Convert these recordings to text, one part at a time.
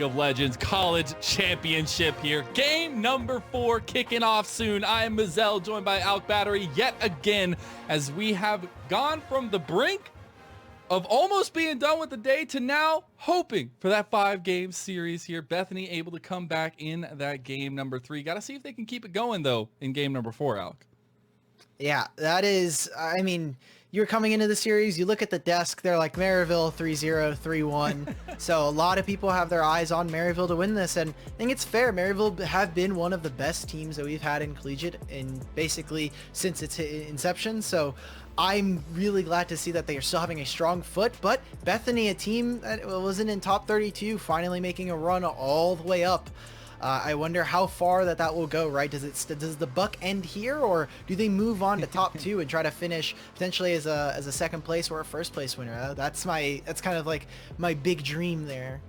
of Legends College Championship here. Game number 4 kicking off soon. I am Mazel, joined by Alk Battery yet again, as we have gone from the brink of almost being done with the day to now hoping for that 5-game series here. Bethany able to come back in that game number 3. Got to see if they can keep it going, though, in game number 4, Alk. Yeah, that is, I mean, you're coming into the series, you look at the desk, they're like Maryville 3-0, 3-1. So a lot of people have their eyes on Maryville to win this, and I think it's fair. Maryville have been one of the best teams that we've had in collegiate in basically since its inception. So I'm really glad to see that they are still having a strong foot, but Bethany, a team that wasn't in top 32, finally making a run all the way up. I wonder how far that will go, right? Does the buck end here, or do they move on to top 2 and try to finish potentially as a second place or a first place winner? That's kind of like my big dream there.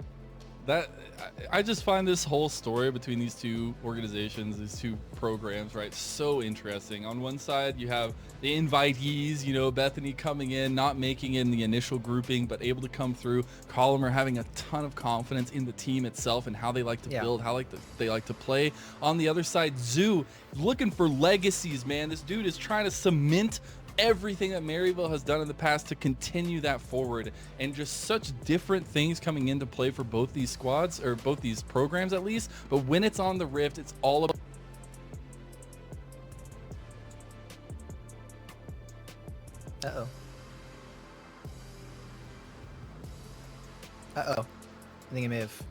I just find this whole story between these two organizations, these two programs, right, so interesting. On one side, you have the invitees, you know, Bethany coming in, not making it in the initial grouping, but able to come through. Collimer having a ton of confidence in the team itself and how they like to build, how they like to play. On the other side, Zoo looking for legacies, man. This dude is trying to cement everything that Maryville has done in the past to continue that forward, and just such different things coming into play for both these squads, or both these programs at least. But when it's on the Rift, it's all about I think I may have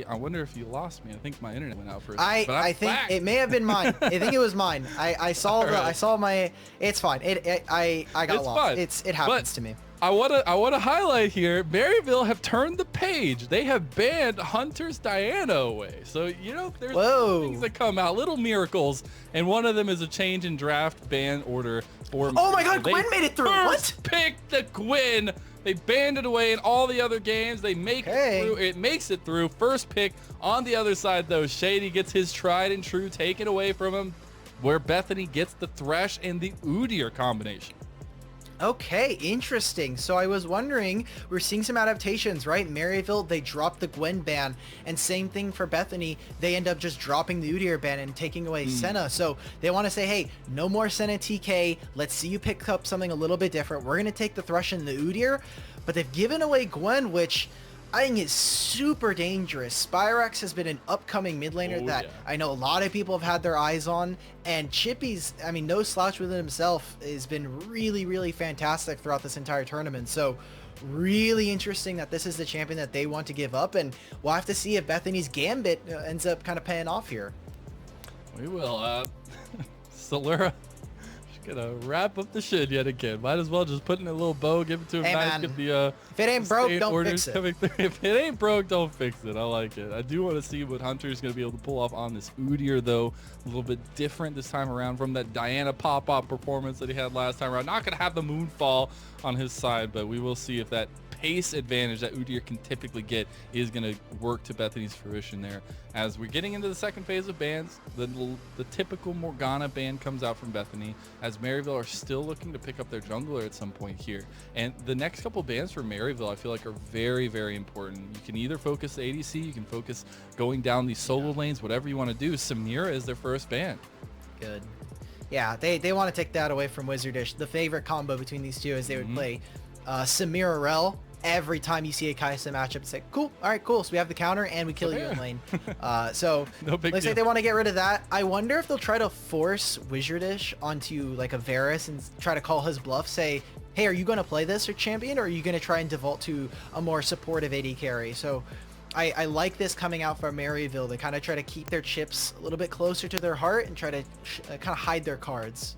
I wonder if you lost me. I think my internet went out for a second. I think back. It may have been mine. I think it was mine. I saw I saw my. It's fine. I got lost. Fine. It happens to me. I wanna highlight here, Maryville have turned the page. They have banned Hunter's Diana away. So, you know, there's things that come out, little miracles, and one of them is a change in draft ban order for Oh my god, Gwen made it through. What? Pick the Gwen. They banned it away in all the other games. They make it through. It makes it through. First pick on the other side, though. Shady gets his tried and true taken away from him, where Bethany gets the Thresh and the Udyr combination. Okay, interesting. So I was wondering, we're seeing some adaptations, right? Maryville, they dropped the Gwen ban, and same thing for Bethany. They end up just dropping the Udyr ban and taking away Senna. So they want to say, hey, no more Senna TK. Let's see you pick up something a little bit different. We're going to take the Thresh and the Udyr, but they've given away Gwen, which I think is super dangerous. Spyrax has been an upcoming mid laner that I know a lot of people have had their eyes on, and Chippy's, I mean, no slouch within himself, has been really, really fantastic throughout this entire tournament. So really interesting that this is the champion that they want to give up, and we'll have to see if Bethany's Gambit ends up kind of paying off here. We will. Solera gonna wrap up the shit yet again. Might as well just put in a little bow, give it to him. Hey, nice, man. get the if it ain't broke, don't fix it. If it ain't broke, don't fix it. I like it. I do want to see what Hunter's gonna be able to pull off on this Udyr, though. A little bit different this time around from that Diana pop-up performance that he had last time around. Not gonna have the moonfall on his side, but we will see if that pace advantage that Udyr can typically get is going to work to Bethany's fruition there. As we're getting into the second phase of bans, the typical Morgana ban comes out from Bethany, as Maryville are still looking to pick up their jungler at some point here. And the next couple bans for Maryville, I feel like, are very, very important. You can either focus the ADC, you can focus going down these solo lanes, whatever you want to do. Samira is their first ban. Good. Yeah, they want to take that away from Wizardish. The favorite combo between these two is they would play Samira Rel. Every time you see a Kai'Sa matchup, it's like, cool, all right, cool. So we have the counter and we kill you in lane. So looks like they want to get rid of that. I wonder if they'll try to force Wizardish onto like a Varus and try to call his bluff, say, hey, are you going to play this or champion, or are you going to try and default to a more supportive AD carry? So I like this coming out from Maryville. They kind of try to keep their chips a little bit closer to their heart and try to kind of hide their cards.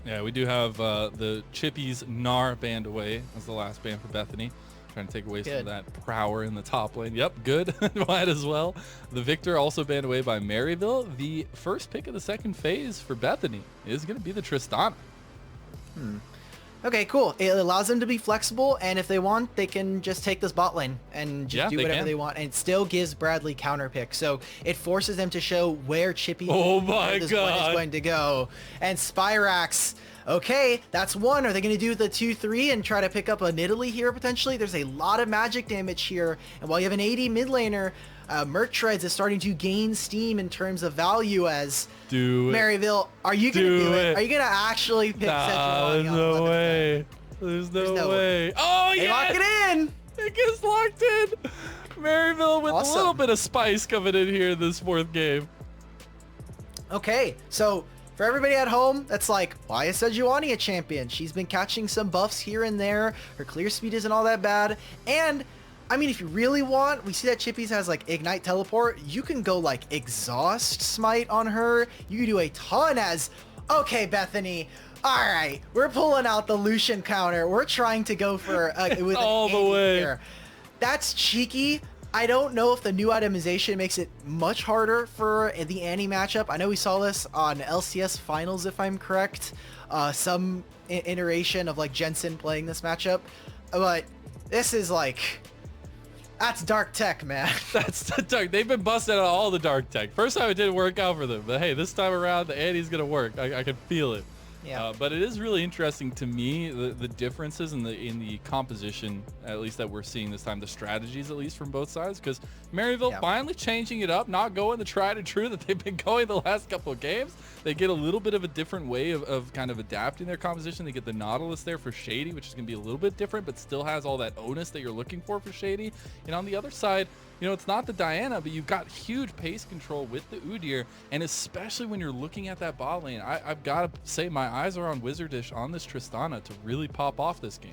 Yeah, we do have the Chippies Gnar banned away as the last ban for Bethany. Trying to take away some of that power in the top lane. Yep, good. Might as well. The Victor also banned away by Maryville. The first pick of the second phase for Bethany is going to be the Tristana. Okay, cool. It allows them to be flexible, and if they want, they can just take this bot lane and just do whatever they want, and it still gives Bradley counter pick. So it forces them to show where Chippy is going to go. And Spyrax, Okay, that's one. Are they going to do the 2-3 and try to pick up a Nidalee here potentially? There's a lot of magic damage here. And while you have an AD mid laner, Merc Treads is starting to gain steam in terms of value as Maryville. Are you going to do it? Are you going to actually pick Sejuani? There's no way. There's no way. Oh, yeah. They lock it in. It gets locked in. Maryville with a little bit of spice coming in here this fourth game. Okay, so for everybody at home, that's like, why is Sejuani a champion? She's been catching some buffs here and there. Her clear speed isn't all that bad. And, I mean, if you really want, we see that Chippies has, like, Ignite Teleport. You can go, like, Exhaust Smite on her. You can do a ton as... Okay, Bethany. All right, we're pulling out the Lucian counter. We're trying to go for... with all the way. Here. That's cheeky. I don't know if the new itemization makes it much harder for the Annie matchup. I know we saw this on LCS Finals, if I'm correct. Some iteration of like Jensen playing this matchup. But this is like... That's dark tech, man. That's the dark. They've been busting out all the dark tech. First time it didn't work out for them. But hey, this time around, the Annie's going to work. I can feel it. Yeah. But it is really interesting to me, the differences in the composition, at least that we're seeing this time, the strategies at least from both sides, because Maryville finally changing it up, not going the tried and true that they've been going the last couple of games. They get a little bit of a different way of kind of adapting their composition. They get the Nautilus there for Shady, which is going to be a little bit different, but still has all that onus that you're looking for Shady. And on the other side, you know, it's not the Diana, but you've got huge pace control with the Udyr, and especially when you're looking at that bot lane, I've got to say my eyes are on Wizardish on this Tristana to really pop off this game.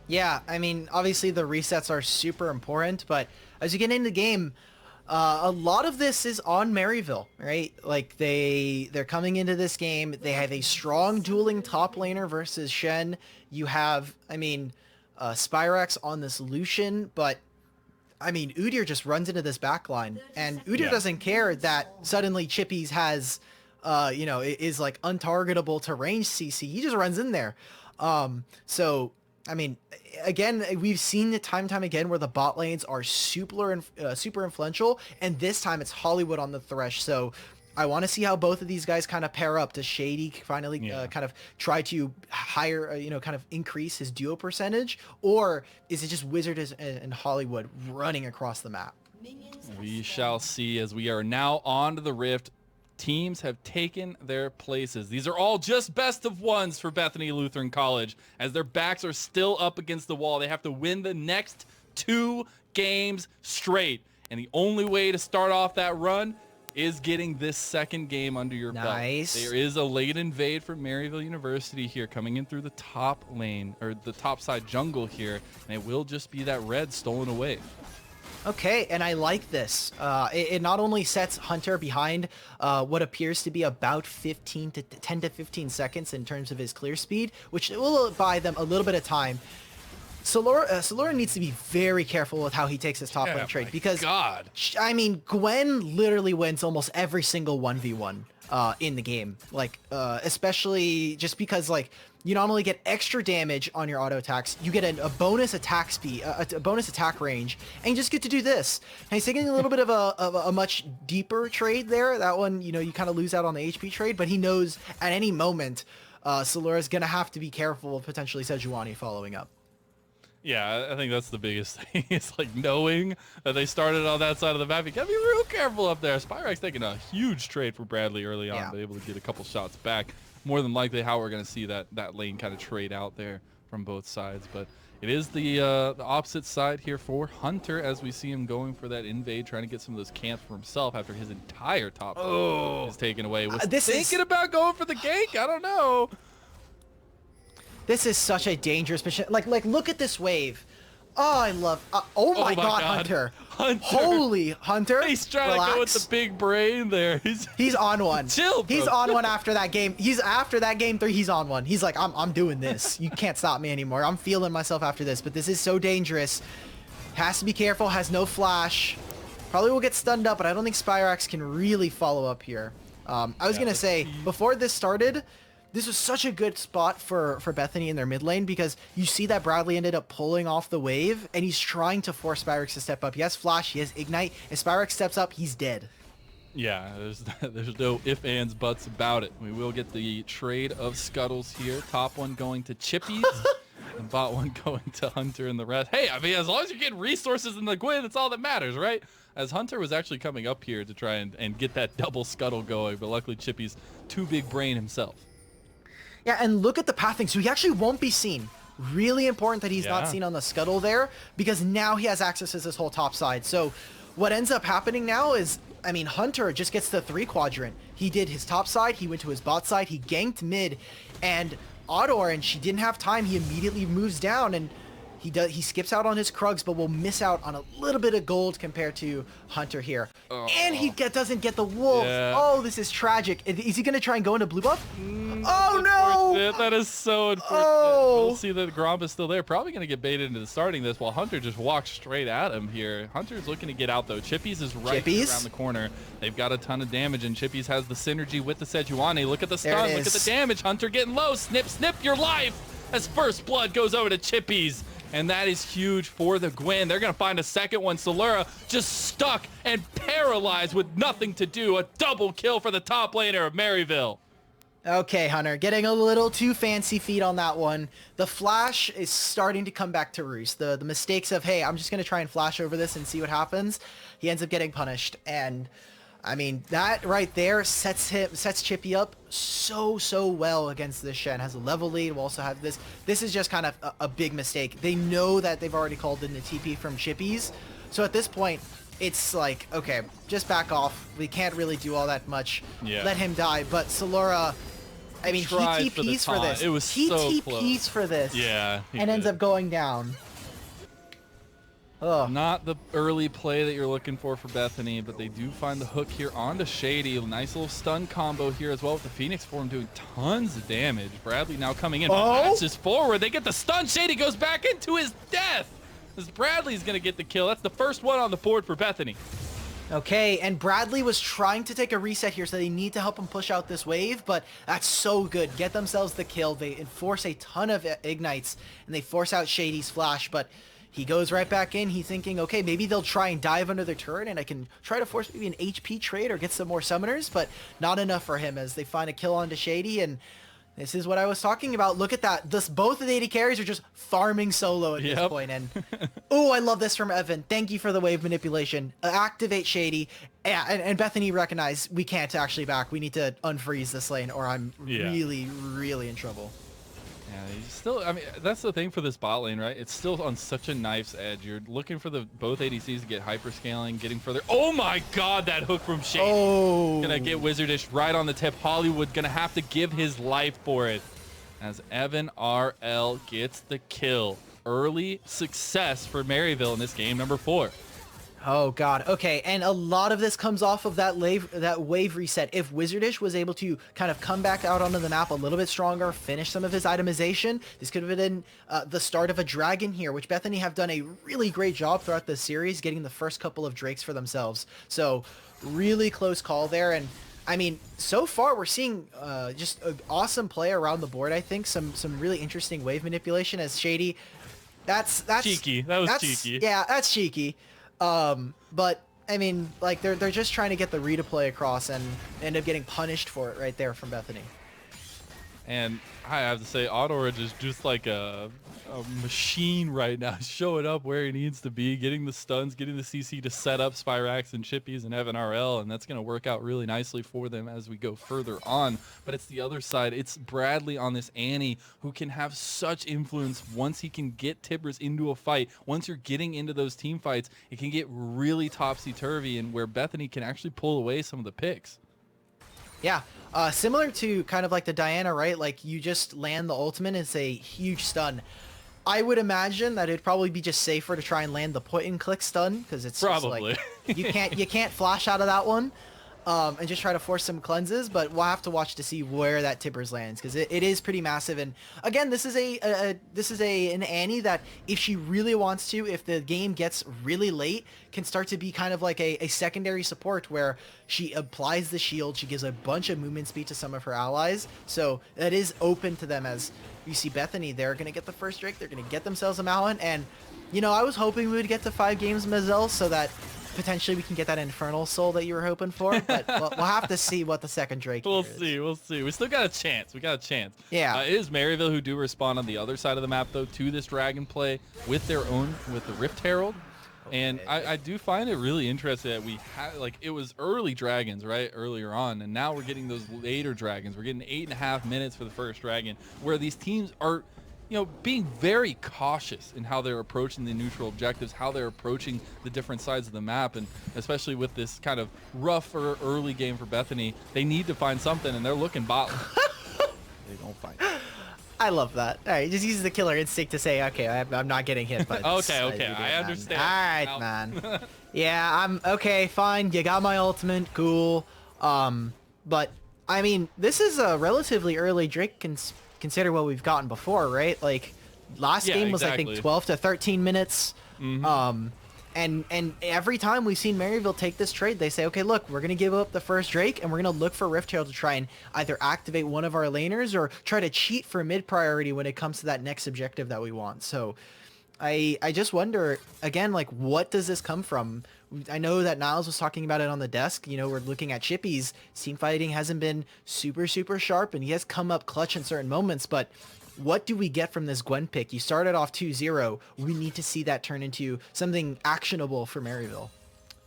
Yeah, I mean, obviously the resets are super important, but as you get into the game, a lot of this is on Maryville, right? Like they're coming into this game, they have a strong dueling top laner versus Shen. You have, I mean, Spyrax on this Lucian, but I mean, Udyr just runs into this backline, and Udyr doesn't care that suddenly Chippies has, you know, is like untargetable to range CC. He just runs in there. So, I mean, again, we've seen it time and time again where the bot lanes are super influential, and this time it's Hollywood on the Thresh. So I want to see how both of these guys kind of pair up. Does Shady finally kind of try to higher, you know, kind of increase his duo percentage? Or is it just Wizard and Hollywood running across the map? We shall see as we are now on to the Rift. Teams have taken their places. These are all just best of ones for Bethany Lutheran College as their backs are still up against the wall. They have to win the next 2 games straight. And the only way to start off that run is getting this second game under your belt. There is a late invade from Maryville University here coming in through the top lane, or the top side jungle here, and it will just be that red stolen away. Okay, and I like this. It not only sets Hunter behind what appears to be about 10 to 15 seconds in terms of his clear speed, which will buy them a little bit of time. Solora needs to be very careful with how he takes his top lane trade because, I mean, Gwen literally wins almost every single 1v1 in the game. Like, especially just because, like, you not only get extra damage on your auto attacks, you get a bonus attack speed, a bonus attack range, and you just get to do this. And he's taking a little bit of a much deeper trade there. That one, you know, you kind of lose out on the HP trade, but he knows at any moment Solora's going to have to be careful of potentially Sejuani following up. Yeah, I think that's the biggest thing. It's like knowing that they started on that side of the map. You gotta be real careful up there. Spyrax taking a huge trade for Bradley early on, but able to get a couple shots back. More than likely how we're gonna see that lane kind of trade out there from both sides. But it is the opposite side here for Hunter as we see him going for that invade, trying to get some of those camps for himself after his entire top is taken away. Was thinking about going for the gank? I don't know. This is such a dangerous position. Like look at this wave. Oh, I love. Oh my God, Hunter. Holy Hunter. He's trying to go with the big brain there. He's on one. Chill, bro. He's on one after that game. He's after that game 3. He's on one. He's like, I'm doing this. You can't stop me anymore. I'm feeling myself after this. But this is so dangerous. Has to be careful. Has no flash. Probably will get stunned up, but I don't think Spyrax can really follow up here. I was gonna say before this started, this was such a good spot for Bethany in their mid lane because you see that Bradley ended up pulling off the wave and he's trying to force Spyrax to step up. He has flash, he has ignite, and Spyrax steps up, he's dead. Yeah, there's no ifs, ands, buts about it. We will get the trade of scuttles here. Top one going to Chippies, and bot one going to Hunter and the rest. Hey, I mean, as long as you're getting resources in the Gwyn, that's all that matters, right? As Hunter was actually coming up here to try and get that double scuttle going, but luckily Chippy's too big brain himself. Yeah, and look at the pathing. So he actually won't be seen. Really important that he's not seen on the scuttle there, because now he has access to this whole top side. So what ends up happening now is, I mean, Hunter just gets the 3 quadrant. He did his top side, he went to his bot side, he ganked mid, and Auto Orange, he didn't have time, he immediately moves down, and he skips out on his Krugs, but will miss out on a little bit of gold compared to Hunter here. Oh. And he doesn't get the wolves. Yeah. Oh, this is tragic. Is he going to try and go into blue buff? Oh, no! That is so unfortunate. Oh. We'll see that Gromp is still there. Probably going to get baited into starting this while Hunter just walks straight at him here. Hunter's looking to get out, though. Chippies is right around the corner. They've got a ton of damage, and Chippies has the synergy with the Sejuani. Look at the stun. Look at the damage. Hunter getting low. Snip, snip your life as first blood goes over to Chippies. And that is huge for the Gwyn. They're going to find a second one. Solura just stuck and paralyzed with nothing to do. A double kill for the top laner of Maryville. Okay, Hunter, getting a little too fancy feet on that one. The flash is starting to come back to roost. The mistakes of, hey, I'm just going to try and flash over this and see what happens. He ends up getting punished. And I mean, that right there sets Chippy up so well against this Shen. Has a level lead. We'll also have this. This is just kind of a big mistake. They know that they've already called in the TP from Chippies. So at this point, it's like, okay, just back off. We can't really do all that much. Yeah. Let him die. But Solura, I mean, he TPs for this. It was he so TPs close. for this. Yeah. And ends up going down. Ugh. Not the early play that you're looking for Bethany, but they do find the hook here onto Shady. Nice little stun combo here as well with the Phoenix form doing tons of damage. Bradley now coming in, flashes forward. They get the stun. Shady goes back into his death as Bradley's going to get the kill. That's the first one on the board for Bethany. Okay, and Bradley was trying to take a reset here, so they need to help him push out this wave, but that's so good. Get themselves the kill. They enforce a ton of ignites, and they force out Shady's flash, but he goes right back in. He's thinking, okay, maybe they'll try and dive under their turret, and I can try to force maybe an HP trade or get some more summoners, but not enough for him as they find a kill onto Shady, and this is what I was talking about. Look at that. Both of the AD carries are just farming solo at this point. And oh, I love this from Evan. Thank you for the wave manipulation. Activate Shady. Yeah, and Bethany recognized we can't actually back. We need to unfreeze this lane or I'm really in trouble. Yeah, he's still, I mean, that's the thing for this bot lane, right? It's still on such a knife's edge. You're looking for both ADCs to get hyperscaling, getting further. Oh my god, that hook from Shady. Oh. Gonna get Wizardish right on the tip. Hollywood gonna have to give his life for it as Evan RL gets the kill. Early success for Maryville in this game number 4. Oh god. Okay, and a lot of this comes off of that wave reset. If Wizardish was able to kind of come back out onto the map a little bit stronger, finish some of his itemization, this could have been the start of a dragon here, which Bethany have done a really great job throughout the series, getting the first couple of drakes for themselves. So really close call there, and I mean, so far we're seeing just an awesome play around the board. I think some really interesting wave manipulation as Shady. That's cheeky. That's cheeky. Yeah, that's cheeky. But I mean, like they're just trying to get the redeploy across and end up getting punished for it right there from Bethany. And I have to say, Autoridge is just like a machine right now, showing up where he needs to be, getting the stuns, getting the CC to set up Spyrax and Chippies and Evan RL, and that's going to work out really nicely for them as we go further on. But it's the other side. It's Bradley on this Annie who can have such influence once he can get Tibbers into a fight. Once you're getting into those team fights, it can get really topsy-turvy, and where Bethany can actually pull away some of the picks. Yeah, similar to kind of like the Diana, right? Like you just land the ultimate, it's a huge stun. I would imagine that it'd probably be just safer to try and land the point and click stun because it's probably just like you can't flash out of that one, and just try to force some cleanses. But we'll have to watch to see where that Tibbers lands because it is pretty massive. And again, this is an Annie that if she really wants to, if the game gets really late, can start to be kind of like a secondary support where she applies the shield, she gives a bunch of movement speed to some of her allies. So that is open to them as you see Bethany. They're going to get the first Drake. They're going to get themselves a Malin. And, you know, I was hoping we would get to 5 games Mazel so that potentially we can get that Infernal Soul that you were hoping for, but we'll have to see what the second Drake We'll here is. see. We'll see. We still got a chance. We got a chance. Yeah. It is Maryville who do respond on the other side of the map, though, to this dragon play with their own, with the Rift Herald. And I do find it really interesting that we had, like, it was early dragons, right, earlier on, and now we're getting those later dragons. We're getting 8.5 minutes for the first dragon, where these teams are, you know, being very cautious in how they're approaching the neutral objectives, how they're approaching the different sides of the map, and especially with this kind of rougher early game for Bethany, they need to find something, and they're looking bot lane. They don't find it. I love that. All right, just uses the killer instinct to say, okay, I'm not getting hit, but okay, I understand. All right, man. Yeah, I'm okay, fine. You got my ultimate, cool. But I mean, this is a relatively early Drake consider what we've gotten before, right? Like last game was I think 12 to 13 minutes. And every time we've seen Maryville take this trade, they say, okay, look, we're going to give up the first Drake, and we're going to look for Rift Herald to try and either activate one of our laners or try to cheat for mid priority when it comes to that next objective that we want. So I just wonder, again, like, what does this come from? I know that Niles was talking about it on the desk. You know, we're looking at Chippy's team fighting hasn't been super sharp, and he has come up clutch in certain moments, but what do we get from this Gwen pick? You started off 2-0. We need to see that turn into something actionable for Maryville.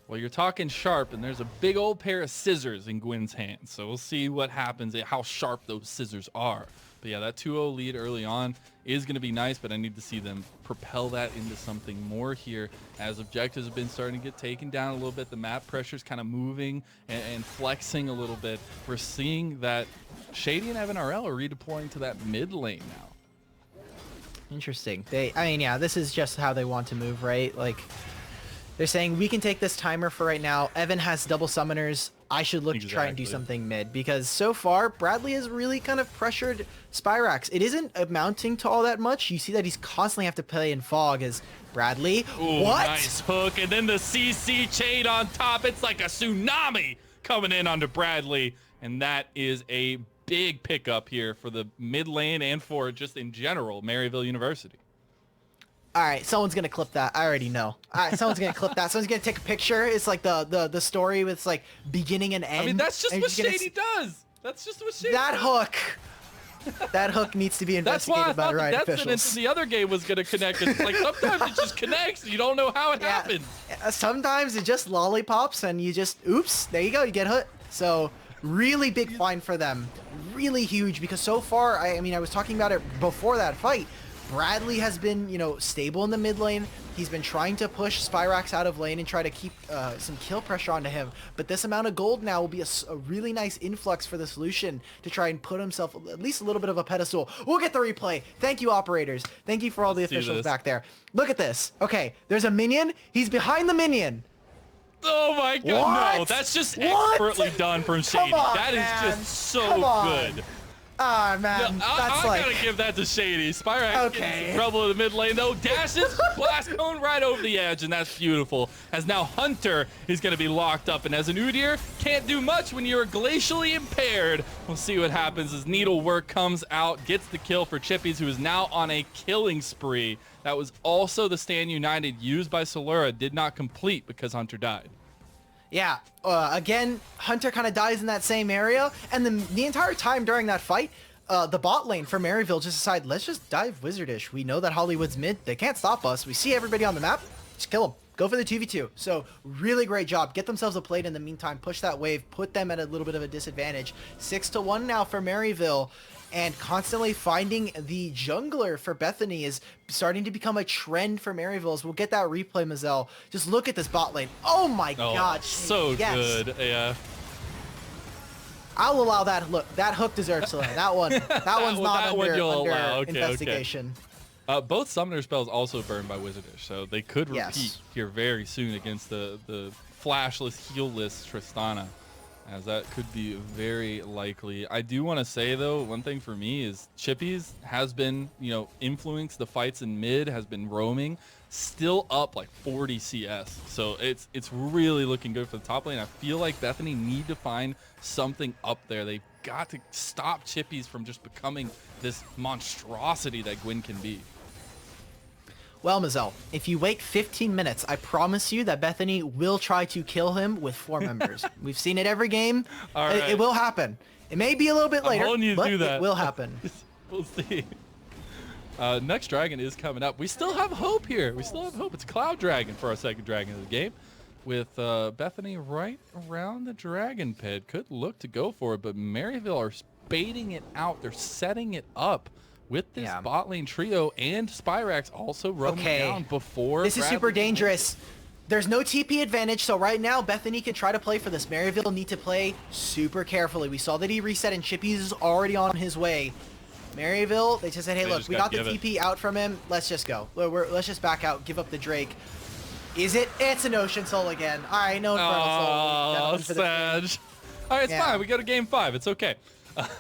Well, you're talking sharp, and there's a big old pair of scissors in Gwen's hands. So we'll see what happens, how sharp those scissors are. But yeah, that 2-0 lead early on is going to be nice, but I need to see them propel that into something more here as objectives have been starting to get taken down a little bit. The map pressure's kind of moving and flexing a little bit. We're seeing that Shady and Evan RL are redeploying to that mid lane now. Interesting. I mean, yeah, this is just how they want to move, right? Like, they're saying we can take this timer for right now. Evan has double summoners. I should look to try and do something mid, because so far Bradley has really kind of pressured Spyrax. It isn't amounting to all that much. You see that he's constantly have to play in fog as Bradley. Ooh, what? Nice hook, and then the CC chain on top. It's like a tsunami coming in onto Bradley, and that is a big pickup here for the mid lane and for just in general Maryville University. All right, someone's gonna clip that. I already know. All right, someone's gonna clip that. Someone's gonna take a picture. It's like the story with like beginning and end. I mean, that's just what Shady does. That's just what Shady that does. hook. That hook needs to be investigated by the right officials. That's the other game was gonna connect. It's like sometimes it just connects. You don't know how it happened. Sometimes it just lollipops and you just oops. There you go. You get hit. So really big find for them. Really huge, because so far, I mean, I was talking about it before that fight. Bradley has been, you know, stable in the mid lane. He's been trying to push Spyrax out of lane and try to keep some kill pressure onto him. But this amount of gold now will be a really nice influx for the solution to try and put himself at least a little bit of a pedestal. We'll get the replay. Thank you, operators. Thank you for all the officials back there. Look at this. Okay, there's a minion. He's behind the minion. Oh my god, what? no. That's just expertly done from Shady. On, that is just so good. Ah, man, that's I gotta give that to Shady. Spyrax gets in trouble in the mid lane, though. Dashes, blast cone right over the edge, and that's beautiful. As now Hunter is gonna be locked up, and as an Udyr, can't do much when you're glacially impaired. We'll see what happens as Needlework comes out, gets the kill for Chippies, who is now on a killing spree. That was also the Stand United used by Solura, did not complete because Hunter died. Yeah, again, Hunter kind of dies in that same area, and the entire time during that fight, the bot lane for Maryville just decided, let's just dive Wizardish. We know that Hollywood's mid. They can't stop us. We see everybody on the map. Just kill them. Go for the 2v2. So really great job. Get themselves a plate in the meantime. Push that wave. Put them at a little bit of a disadvantage. 6-1 now for Maryville. And constantly finding the jungler for Bethany is starting to become a trend for Maryville. As we'll get that replay, Mazel. Just look at this bot lane. Oh my god. So good. Yeah. I'll allow that. Look, that hook deserves to land. That one's not under investigation. Okay. Both summoner spells also burned by Wizardish, so they could repeat here very soon against the flashless, heal-less Tristana, as that could be very likely. I do want to say, though, one thing for me is Chippies has been, you know, influenced the fights in mid, has been roaming, still up like 40 CS. So it's really looking good for the top lane. I feel like Bethany need to find something up there. They've got to stop Chippies from just becoming this monstrosity that Gwen can be. Well, Mazel, if you wait 15 minutes, I promise you that Bethany will try to kill him with 4 members. We've seen it every game. All right. It will happen. It may be a little bit later, holding you to but do that. it will happen. We'll see. Next dragon is coming up. We still have hope here. We still have hope. It's Cloud Dragon for our second dragon of the game. With Bethany right around the dragon pit. Could look to go for it, but Maryville are baiting it out. They're setting it up with this bot lane trio, and Spyrax also roaming down before. This is super dangerous. There's no TP advantage, so right now Bethany can try to play for this. Maryville need to play super carefully. We saw that he reset and Chippy's is already on his way. Maryville, they just said, hey, look, we got the TP out from him. Let's just go. Let's just back out, give up the Drake. Is it? It's an Ocean Soul again. All right, no Infernal Soul. Oh, Sag. All right, it's fine. We go to game 5. It's okay.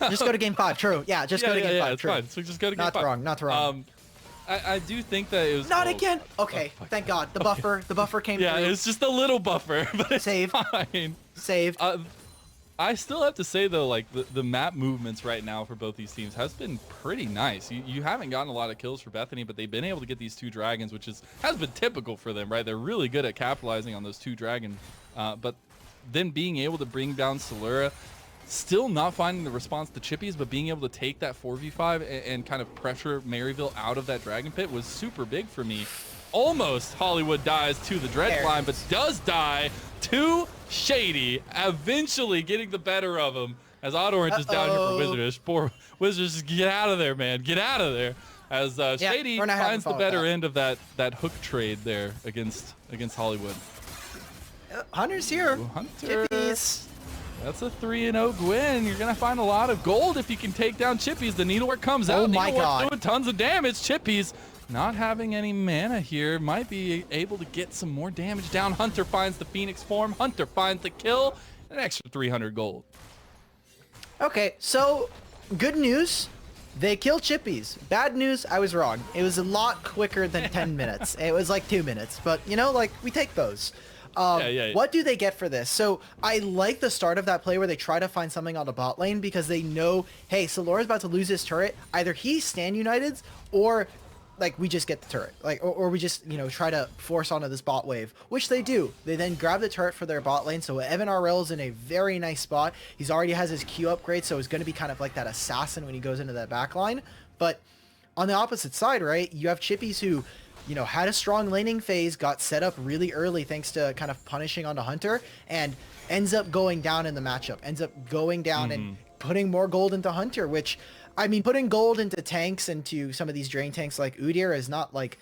Just go to game 5. True. Yeah, just go to game 5. It's True. fine. So just go to game 5. Not wrong. Not wrong. I do think that it was not again. Okay, thank God. The buffer came through. Yeah, it's just a little buffer, but it's Save. fine. Saved. I still have to say though, like the map movements right now for both these teams has been pretty nice. You haven't gotten a lot of kills for Bethany, but they've been able to get these 2 dragons, which has been typical for them, right? They're really good at capitalizing on those 2 dragons, but then being able to bring down Solura, still not finding the response to Chippies, but being able to take that 4v5 and kind of pressure Maryville out of that dragon pit was super big for me. Almost Hollywood dies to the Dread Climb, but does die to Shady, eventually getting the better of him as Auto Orange is down here for Wizardish. Poor Wizardish, just get out of there, man. Get out of there. As Shady finds the better end of that hook trade there against Hollywood. Hunter's here. Ooh, Hunter. Chippies. That's a 3-0 Gwen. You're going to find a lot of gold if you can take down Chippies. The Needlework comes out. Oh my God. Doing tons of damage. Chippies not having any mana here. Might be able to get some more damage down. Hunter finds the Phoenix form. Hunter finds the kill. An extra 300 gold. Okay, so good news. They killed Chippies. Bad news, I was wrong. It was a lot quicker than 10 minutes. It was like 2 minutes. But, you know, like, we take those. What do they get for this? So I like the start of that play where they try to find something on the bot lane because they know, hey, Solura's about to lose his turret. Either he stand Uniteds or like we just get the turret, like or we just, you know, try to force onto this bot wave, which they do. They then grab the turret for their bot lane. So Evan RL is in a very nice spot. He's already has his Q upgrade, so he's going to be kind of like that assassin when he goes into that back line. But on the opposite side, right, you have Chippies who, you know, had a strong laning phase, got set up really early thanks to kind of punishing onto Hunter, and ends up going down in the matchup, ends up going down and putting more gold into Hunter, which, I mean, putting gold into tanks, into some of these drain tanks like Udyr is not like,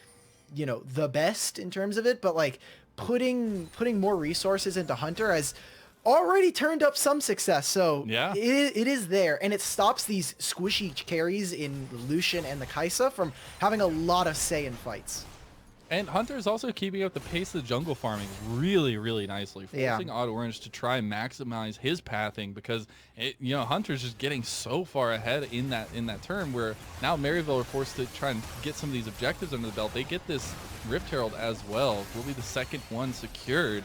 you know, the best in terms of it, but like putting more resources into Hunter has already turned up some success. So yeah, it is there, and it stops these squishy carries in Lucian and the Kai'Sa from having a lot of say in fights. And Hunter is also keeping up the pace of jungle farming really, really nicely, forcing Auto Orange to try and maximize his pathing because you know, Hunter's just getting so far ahead in that turn where now Maryville are forced to try and get some of these objectives under the belt. They get this Rift Herald as well. Will be the second one secured,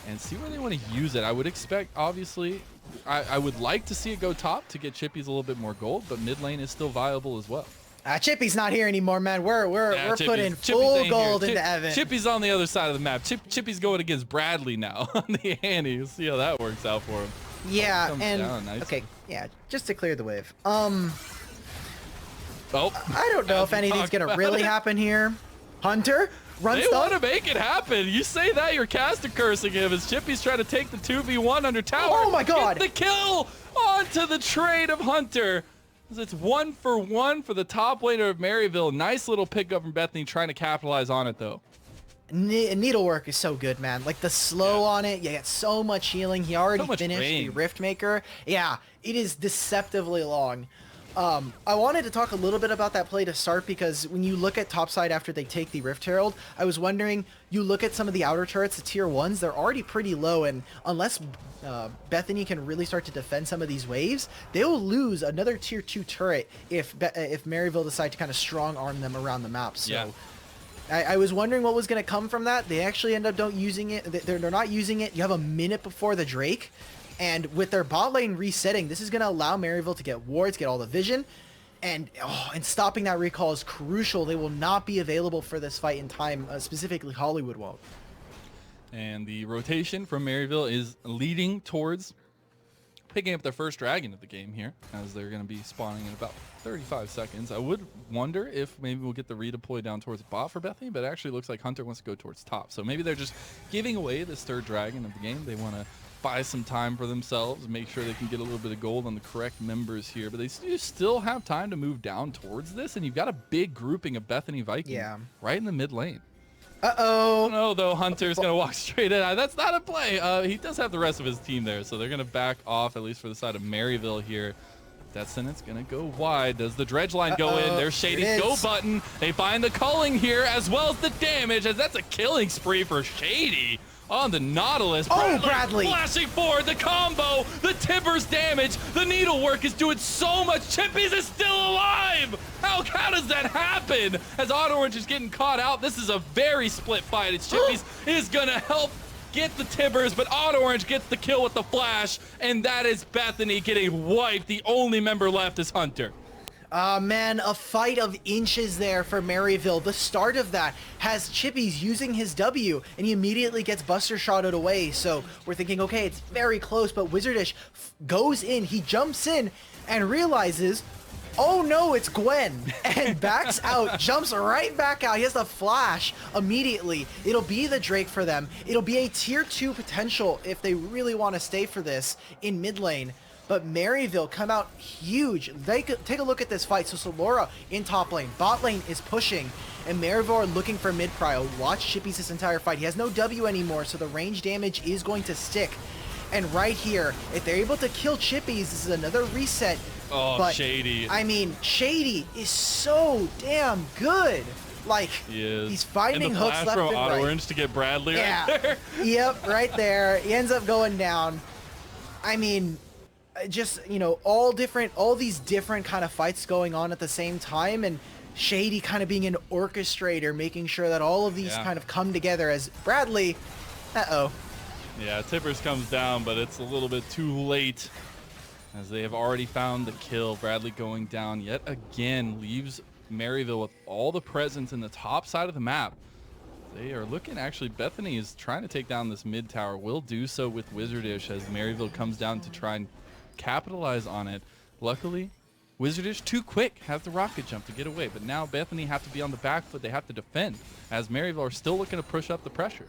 and see where they want to use it. I would expect, obviously, I would like to see it go top to get Chippies a little bit more gold, but mid lane is still viable as well. Chippy's not here anymore, man. We're putting full gold into Evan. Chippy's on the other side of the map. Chippy's going against Bradley now on the Annie. You'll see how that works out for him. Yeah, and okay, yeah, just to clear the wave. I don't know if anything's gonna really happen here. Hunter, run stuff. They want to make it happen. You say that, you're caster cursing him as Chippy's trying to take the 2v1 under tower. Oh my God! Get the kill onto the trade of Hunter. It's 1-for-1 for the top laner of Maryville. Nice little pickup from Bethany, trying to capitalize on it though. Needlework is so good, man. Like the slow on it, you get so much healing. He already finished the Riftmaker. Yeah, it is deceptively long. I wanted to talk a little bit about that play to start because when you look at topside after they take the Rift Herald, I was wondering, you look at some of the outer turrets, the tier 1s, they're already pretty low, and unless Bethany can really start to defend some of these waves, they will lose another tier 2 turret if Maryville decide to kind of strong arm them around the map. So yeah. I was wondering what was going to come from that. They actually end up not using it. They're not using it. You have a minute before the Drake. And with their bot lane resetting, this is going to allow Maryville to get wards, get all the vision. And stopping that recall is crucial. They will not be available for this fight in time, specifically Hollywood won't. And the rotation from Maryville is leading towards picking up their first dragon of the game here, as they're going to be spawning in about 35 seconds. I would wonder if maybe we'll get the redeploy down towards bot for Bethany, but it actually looks like Hunter wants to go towards top. So maybe they're just giving away this third dragon of the game. They want to buy some time for themselves, make sure they can get a little bit of gold on the correct members here, but they still have time to move down towards this, and you've got a big grouping of Bethany Vikings right in the mid lane. Uh-oh. No, though, Hunter's going to walk straight in. That's not a play. He does have the rest of his team there, so they're going to back off, at least for the side of Maryville here. Death Sentence going to go wide. Does the dredge line go in? There's Shady's go button. They find the culling here, as well as the damage, as that's a killing spree for Shady on the Nautilus. Bradley! Flashing forward, the combo, the Tibbers damage, the needlework is doing so much. Chippies is still alive! How does that happen? As Auto Orange is getting caught out, this is a very split fight. It's Chippies is gonna help get the Tibbers, but Auto Orange gets the kill with the flash, and that is Bethany getting wiped. The only member left is Hunter. Man, a fight of inches there for Maryville. The start of that has Chippies using his W, and he immediately gets buster shotted away. So we're thinking, okay, it's very close, but Wizardish goes in, he jumps in, and realizes, oh no, it's Gwen, and backs out, jumps right back out. He has the flash immediately. It'll be the Drake for them. It'll be a tier 2 potential if they really want to stay for this in mid lane. But Maryville come out huge. They could take a look at this fight. So Solora in top lane, bot lane is pushing, and Maryville are looking for mid prio. Watch Chippies this entire fight. He has no W anymore, so the range damage is going to stick. And right here, if they're able to kill Chippies, this is another reset. Oh, but, Shady. I mean, Shady is so damn good. Like, he's finding hooks left and right. Auto Orange to get Bradley right there. Yep, right there. He ends up going down. I mean, just, you know, all these different kind of fights going on at the same time, and Shady kind of being an orchestrator, making sure that all of these kind of come together as Bradley. Yeah, Tippers comes down, but it's a little bit too late, as they have already found the kill. Bradley going down yet again leaves Maryville with all the presence in the top side of the map. They are looking, actually, Bethany is trying to take down this mid tower, will do so with Wizardish as Maryville comes down to try and capitalize on it. Luckily, Wizardish too quick, has the rocket jump to get away, but now Bethany have to be on the back foot. They have to defend, as Maryville are still looking to push up the pressure.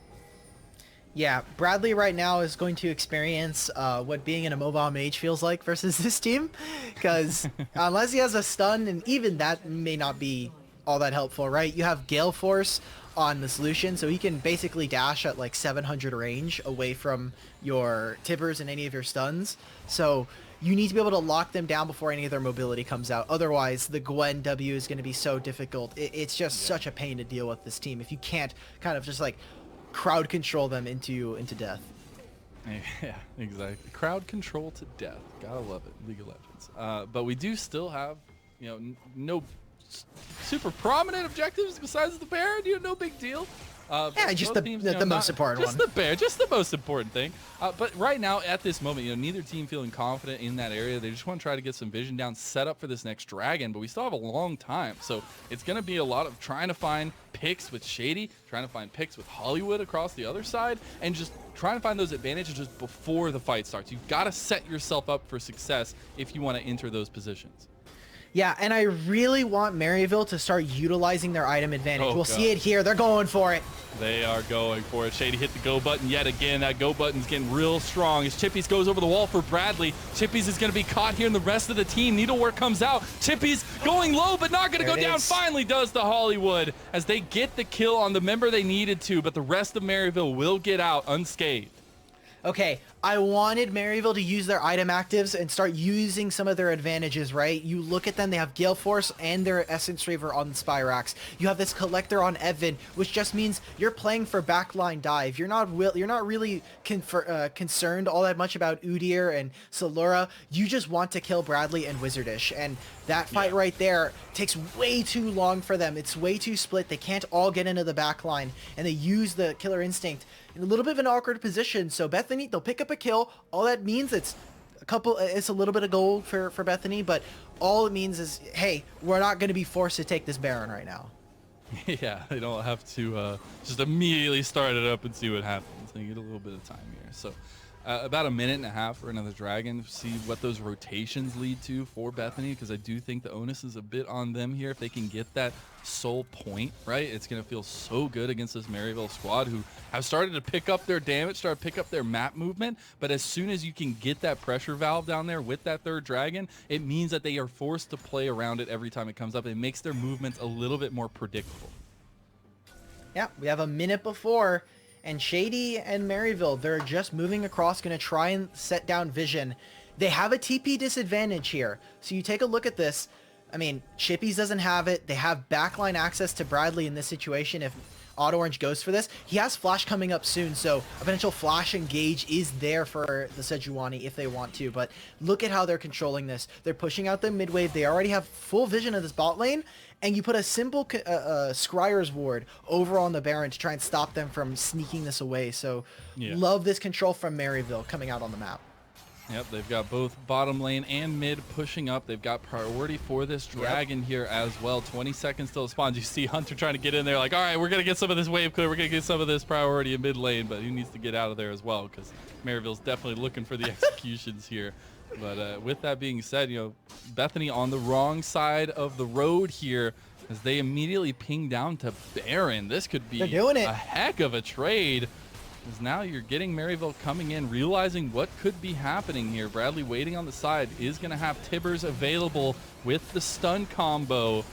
Yeah, Bradley right now is going to experience what being in a mobile mage feels like versus this team, because unless he has a stun, and even that may not be all that helpful, right? You have Gale Force on the solution, so he can basically dash at like 700 range away from your Tibbers and any of your stuns. So you need to be able to lock them down before any of their mobility comes out. Otherwise, the Gwen W is going to be so difficult. It's just such a pain to deal with this team if you can't kind of just like crowd control them into death. Yeah, exactly. Crowd control to death. Gotta love it, League of Legends. But we do still have, you know, no super prominent objectives besides the Baron. You know, no big deal. Yeah, just the most important one. Just the Bear, just the most important thing. But right now, at this moment, you know, neither team feeling confident in that area. They just want to try to get some vision down, set up for this next dragon. But we still have a long time, so it's going to be a lot of trying to find picks with Shady, trying to find picks with Hollywood across the other side, and just trying to find those advantages just before the fight starts. You've got to set yourself up for success if you want to enter those positions. Yeah, and I really want Maryville to start utilizing their item advantage. We'll see it here. They're going for it. They are going for it. Shady hit the go button yet again. That go button's getting real strong as Chippies goes over the wall for Bradley. Chippies is going to be caught here, and the rest of the team. Needlework comes out. Chippies going low, but not going to go down. Finally does the Hollywood as they get the kill on the member they needed to, but the rest of Maryville will get out unscathed. Okay, I wanted Maryville to use their item actives and start using some of their advantages, right? You look at them, they have Gale Force and their Essence Reaver on the Spyrax. You have this Collector on Evan, which just means you're playing for backline dive. You're not really concerned all that much about Udyr and Solora. You just want to kill Bradley and Wizardish, and that fight right there takes way too long for them. It's way too split. They can't all get into the backline, and they use the Killer Instinct in a little bit of an awkward position. So Bethany, they'll pick up a kill. All that means it's it's a little bit of gold for Bethany, but all it means is, hey, we're not going to be forced to take this Baron right now. Yeah, they don't have to just immediately start it up and see what happens. They get a little bit of time here. So about a minute and a half for another dragon. See what those rotations lead to for Bethany, because I do think the onus is a bit on them here. If they can get that soul point, right, it's going to feel so good against this Maryville squad, who have started to pick up their damage, start to pick up their map movement. But as soon as you can get that pressure valve down there with that third dragon, it means that they are forced to play around it every time it comes up. It makes their movements a little bit more predictable. Yeah, we have a minute before, and Shady and Maryville, they're just moving across, going to try and set down vision. They have a TP disadvantage here. So you take a look at this. I mean, Chippies doesn't have it. They have backline access to Bradley in this situation if Auto Orange goes for this. He has Flash coming up soon, so a potential Flash engage is there for the Sejuani if they want to. But look at how they're controlling this. They're pushing out the mid wave. They already have full vision of this bot lane, and you put a simple Scryer's ward over on the Baron to try and stop them from sneaking this away. So love this control from Maryville coming out on the map. Yep, they've got both bottom lane and mid pushing up. They've got priority for this dragon here as well. 20 seconds till it spawns. You see Hunter trying to get in there like, all right, we're going to get some of this wave clear. We're going to get some of this priority in mid lane, but he needs to get out of there as well, because Maryville's definitely looking for the executions here. But with that being said, you know, Bethany on the wrong side of the road here as they immediately ping down to Baron. This could be a heck of a trade. Because now you're getting Maryville coming in, realizing what could be happening here. Bradley waiting on the side is going to have Tibbers available with the stun combo.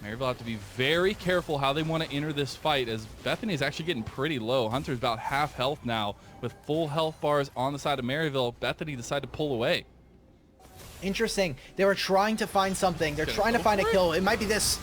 Maryville have to be very careful how they want to enter this fight, as Bethany is actually getting pretty low. Hunter's about half health now with full health bars on the side of Maryville. Bethany decided to pull away. Interesting. They were trying to find something. They're trying to find a kill. It might be this.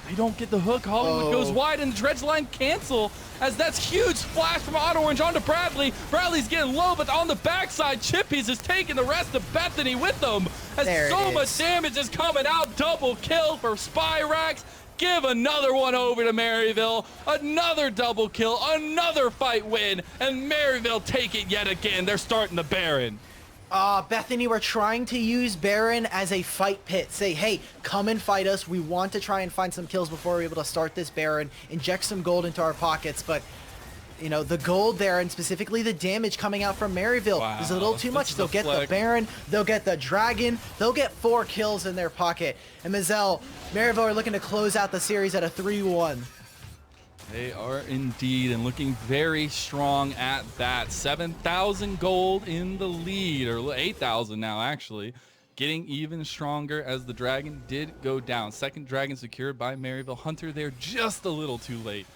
They don't get the hook. Hollywood goes wide, and the dredge line cancel, as that's huge splash from Auto Orange onto Bradley. Bradley's getting low, but on the backside, Chippies is taking the rest of Bethany with them, as so much damage is coming out. Double kill for Spyrax. Give another one over to Maryville. Another double kill, another fight win, and Maryville take it yet again. They're starting the Baron. Bethany were trying to use Baron as a fight pit. Say, hey, come and fight us. We want to try and find some kills before we're able to start this Baron, inject some gold into our pockets. But, you know, the gold there, and specifically the damage coming out from Maryville is a little too much. They'll get the Baron, they'll get the Dragon, they'll get 4 kills in their pocket. And Mazel, Maryville are looking to close out the series at a 3-1. They are indeed, and looking very strong at that. 7,000 gold in the lead, or 8,000 now actually. Getting even stronger as the dragon did go down. Second dragon secured by Maryville. Hunter there just a little too late.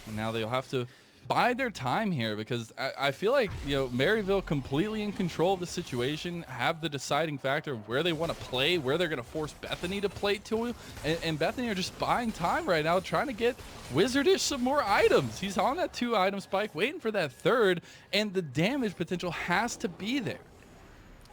And now they'll have to bide their time here, because I feel like, you know, Maryville completely in control of the situation, have the deciding factor of where they want to play, where they're going to force Bethany to play to, and Bethany are just buying time right now, trying to get Wizardish some more items. He's on that 2-item spike, waiting for that third, and the damage potential has to be there.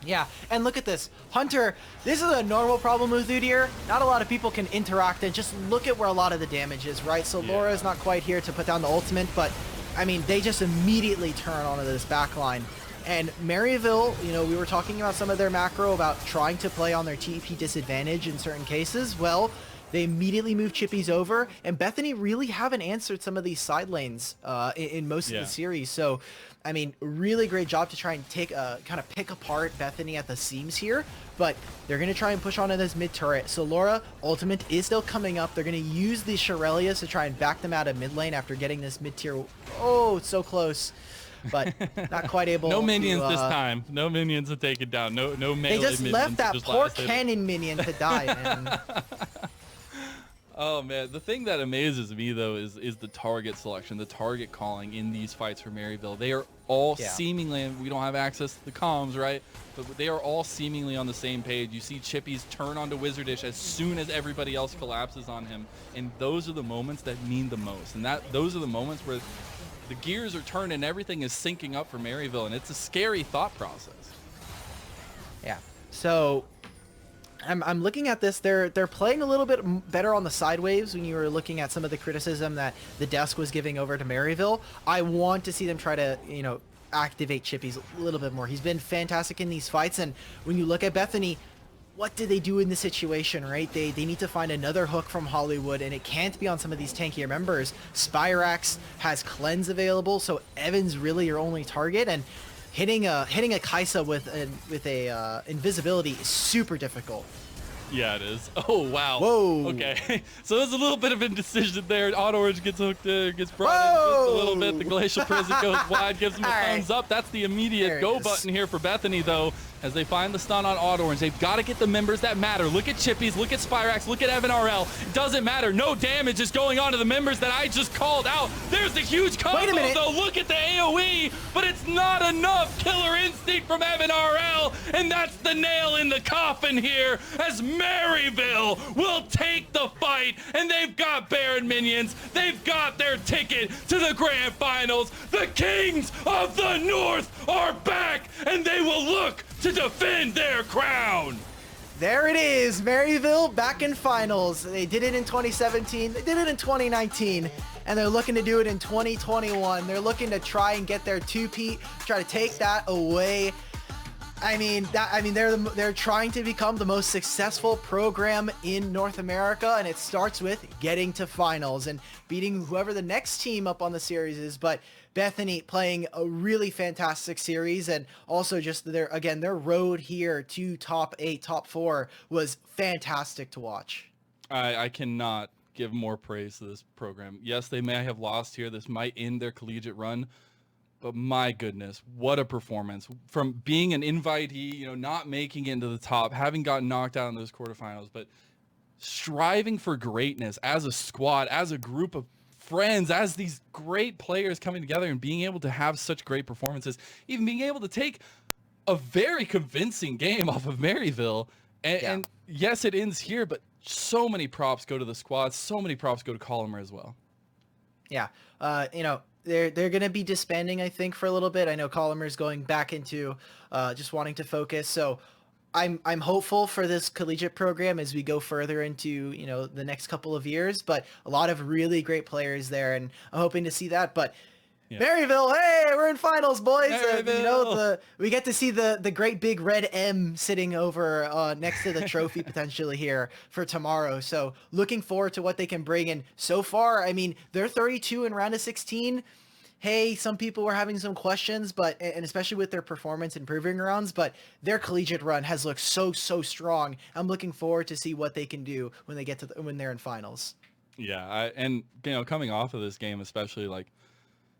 Yeah, and look at this. Hunter, this is a normal problem with Udyr. Not a lot of people can interact, and just look at where a lot of the damage is, right? So Laura is not quite here to put down the ultimate, but I mean, they just immediately turn onto this backline. And Maryville, you know, we were talking about some of their macro about trying to play on their TP disadvantage in certain cases. Well, they immediately move Chippies over, and Bethany really haven't answered some of these side lanes in most of the series. So, I mean, really great job to try and take kind of pick apart Bethany at the seams here, but they're going to try and push onto this mid turret. So Laura, ultimate is still coming up. They're going to use the Shirelias to try and back them out of mid lane after getting this mid tier. Oh, so close, but not quite able. No minions this time. No minions to take it down. No melee. They just left that poor cannon minion to die, man. Oh man, the thing that amazes me though is the target selection, the target calling in these fights for Maryville. They are all seemingly, we don't have access to the comms, right? But they are all seemingly on the same page. You see Chippies turn onto Wizardish as soon as everybody else collapses on him, and those are the moments that mean the most. And those are the moments where the gears are turning, and everything is syncing up for Maryville, and it's a scary thought process. Yeah. So I'm looking at this. They're playing a little bit better on the side waves. When you were looking at some of the criticism that the desk was giving over to Maryville, I want to see them try to, you know, activate Chippy's a little bit more. He's been fantastic in these fights, and when you look at Bethany, what do they do in this situation, right? They need to find another hook from Hollywood, and it can't be on some of these tankier members. Spyrax has cleanse available, so Evan's really your only target, and hitting a Kaisa with a invisibility is super difficult. Yeah, it is. Oh, wow. Whoa. Okay. So there's a little bit of indecision there. Auto Orange gets hooked in, gets brought in just a little bit. The Glacial Prison goes wide, gives him a thumbs up. That's the immediate go button here for Bethany, though, as they find the stun on Auto Orange. They've got to get the members that matter. Look at Chippy's, look at Spyrax, look at Evan RL. It doesn't matter. No damage is going on to the members that I just called out. There's the huge combo, though. Look at the AoE, but it's not enough. Killer Instinct from Evan RL, and that's the nail in the coffin here as Maryville will take the fight, and they've got Baron minions. They've got their ticket to the grand finals. The Kings of the North are back, and they will look to defend their crown. There it is, Maryville back in finals. They did it in 2017, they did it in 2019, and they're looking to do it in 2021. They're looking to try and get their two-peat, try to take that away. They're trying to become the most successful program in North America, and it starts with getting to finals and beating whoever the next team up on the series is. But Bethany playing a really fantastic series, and also just their road here to top 8, top 4 was fantastic to watch. I cannot give more praise to this program. Yes, they may have lost here. This might end their collegiate run. But my goodness, what a performance. From being an invitee, not making it into the top, having gotten knocked out in those quarterfinals, but striving for greatness as a squad, as a group of friends, as these great players coming together and being able to have such great performances, even being able to take a very convincing game off of Maryville. And yes, it ends here, but so many props go to the squad. So many props go to Colomer as well. Yeah. They're going to be disbanding, I think, for a little bit. I know Colomer's going back into just wanting to focus. So I'm hopeful for this collegiate program as we go further into, the next couple of years. But a lot of really great players there, and I'm hoping to see that. But Maryville, hey, we're in finals, boys. We get to see the great big red M sitting over next to the trophy potentially here for tomorrow. So looking forward to what they can bring. And so far, they're 32 in round of 16. Hey, some people were having some questions, and especially with their performance in proving rounds, but their collegiate run has looked so strong. I'm looking forward to see what they can do when they get when they're in finals. Yeah, coming off of this game, especially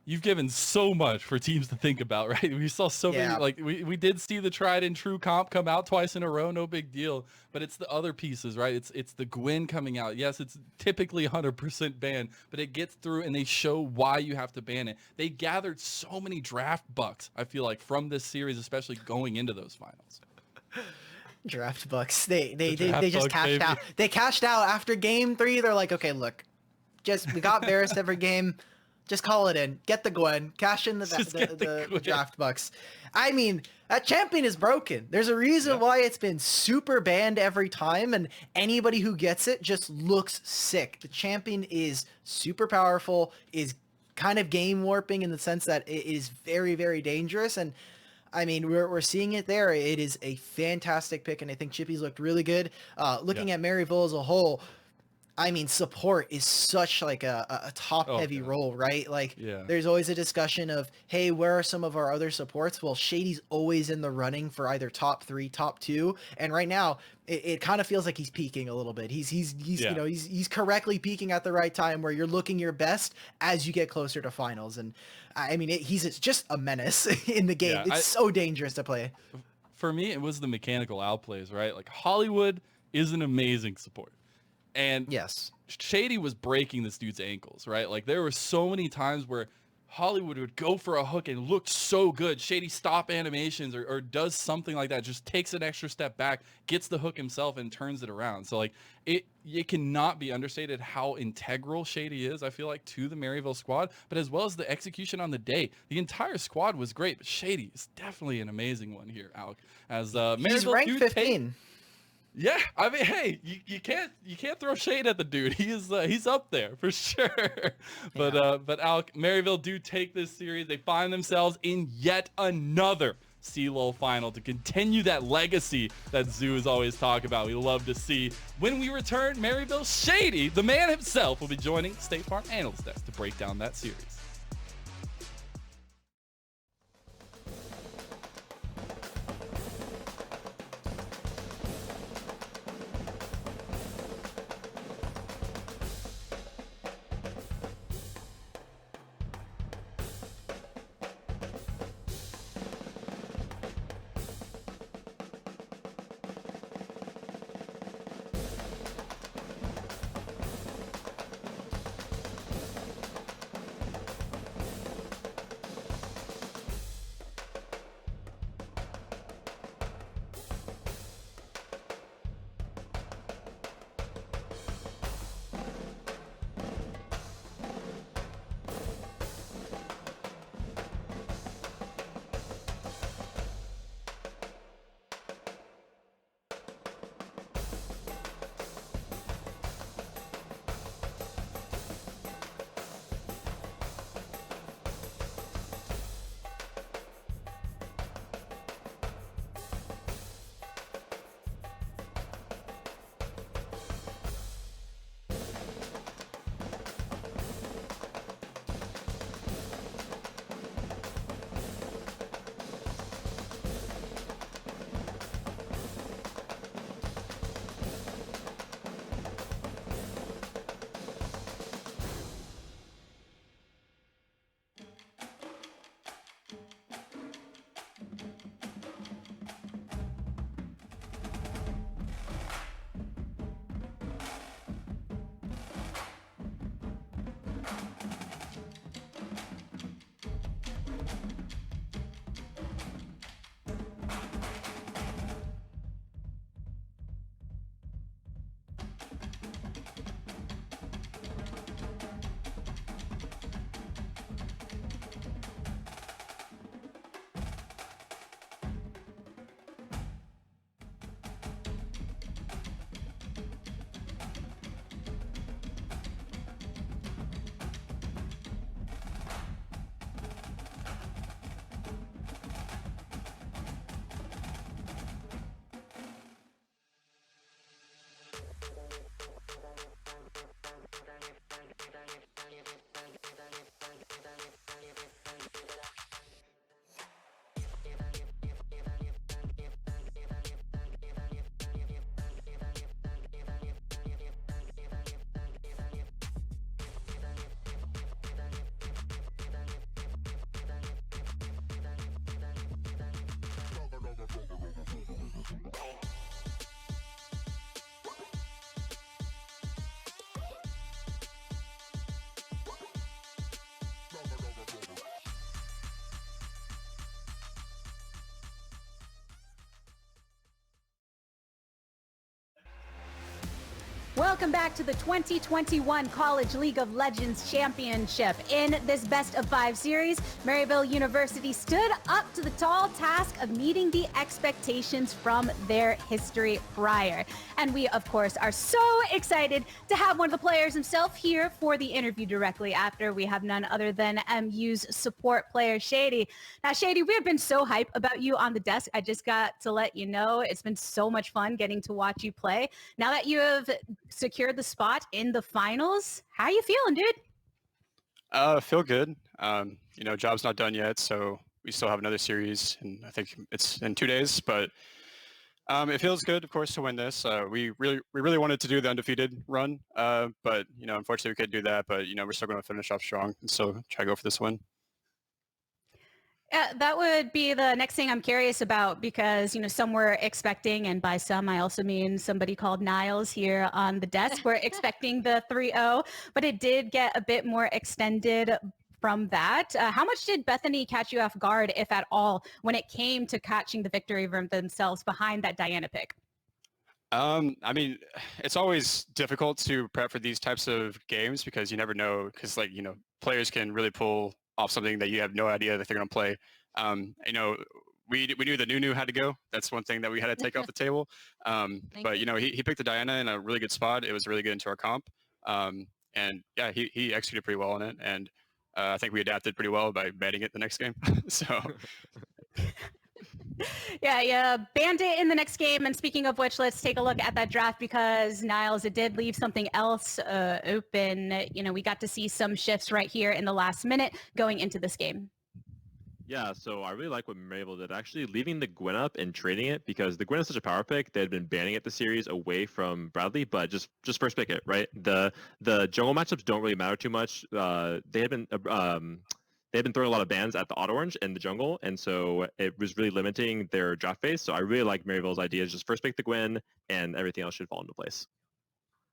you've given so much for teams to think about, right? We saw so many, we did see the tried and true comp come out twice in a row, no big deal. But it's the other pieces, right? It's the Gwen coming out. Yes, it's typically 100% banned, but it gets through and they show why you have to ban it. They gathered so many draft bucks, I feel like, from this series, especially going into those finals. Draft bucks. They just cashed out. They cashed out after game 3. They're like, okay, look, we got Varus every game. Just call it in. Get the Gwen. Cash in the draft bucks. That champion is broken. There's a reason why it's been super banned every time, and anybody who gets it just looks sick. The champion is super powerful, is kind of game warping in the sense that it is very, very dangerous. And we're seeing it there. It is a fantastic pick, and I think Chippy's looked really good. Looking at Maryville as a whole, support is such a top-heavy role, right? There's always a discussion of, hey, where are some of our other supports? Well, Shady's always in the running for either top 3, top 2, and right now it kind of feels like he's peaking a little bit. He's correctly peaking at the right time where you're looking your best as you get closer to finals, and he's just a menace in the game. It's so dangerous to play. For me, it was the mechanical outplays, right? Hollywood is an amazing support. And yes, Shady was breaking this dude's ankles, right? There were so many times where Hollywood would go for a hook and looked so good. Shady stop animations or does something like that, just takes an extra step back, gets the hook himself and turns it around. So it cannot be understated how integral Shady is, I feel like, to the Maryville squad, but as well as the execution on the day. The entire squad was great, but Shady is definitely an amazing one here, Alec. As he's ranked 15. Yeah, I mean, hey, you can't throw shade at the dude. He's up there for sure. But Yeah. Alec, Maryville do take this series. They find themselves in yet another CLOL final to continue that legacy that Zoo is always talking about. We love to see. When we return, Maryville Shady, the man himself, will be joining State Farm Analyst Desk to break down that series. Welcome back to the 2021 College League of Legends Championship. In this best of 5 series, Maryville University stood up to the tall task of meeting the expectations from their history prior. And we, of course, are so excited to have one of the players himself here for the interview directly after. We have none other than MU's support player, Shady. Now, Shady, we have been so hype about you on the desk. I just got to let you know it's been so much fun getting to watch you play. Now that you have secured the spot in the finals, how are you feeling, dude? Feel good. Job's not done yet, so we still have another series, and I think it's in 2 days. But it feels good, of course, to win this. We really wanted to do the undefeated run, but unfortunately, we couldn't do that. But we're still going to finish off strong, and so try to go for this win. That would be the next thing I'm curious about because, some were expecting, and by some, I also mean somebody called Niles here on the desk, we're expecting the 3-0, but it did get a bit more extended from that. How much did Bethany catch you off guard, if at all, when it came to catching the victory from themselves behind that Diana pick? It's always difficult to prep for these types of games because you never know, because players can really pull off something that you have no idea that they're going to play. we knew that Nunu had to go. That's one thing that we had to take off the table. But he picked the Diana in a really good spot. It was really good into our comp. And yeah, he executed pretty well on it. And I think we adapted pretty well by betting it the next game. So Yeah, banned it in the next game. And speaking of which, let's take a look at that draft because Niles, it did leave something else open. We got to see some shifts right here in the last minute going into this game. Yeah, so I really like what Marvel did, actually leaving the Gwen up and trading it, because the Gwen is such a power pick. They had been banning it the series away from Bradley, but just first pick it, right? The jungle matchups don't really matter too much. They had been throwing a lot of bans at the auto orange and the jungle, and so it was really limiting their draft phase. So I really like Maryville's ideas. Just first pick the Gwen, and everything else should fall into place.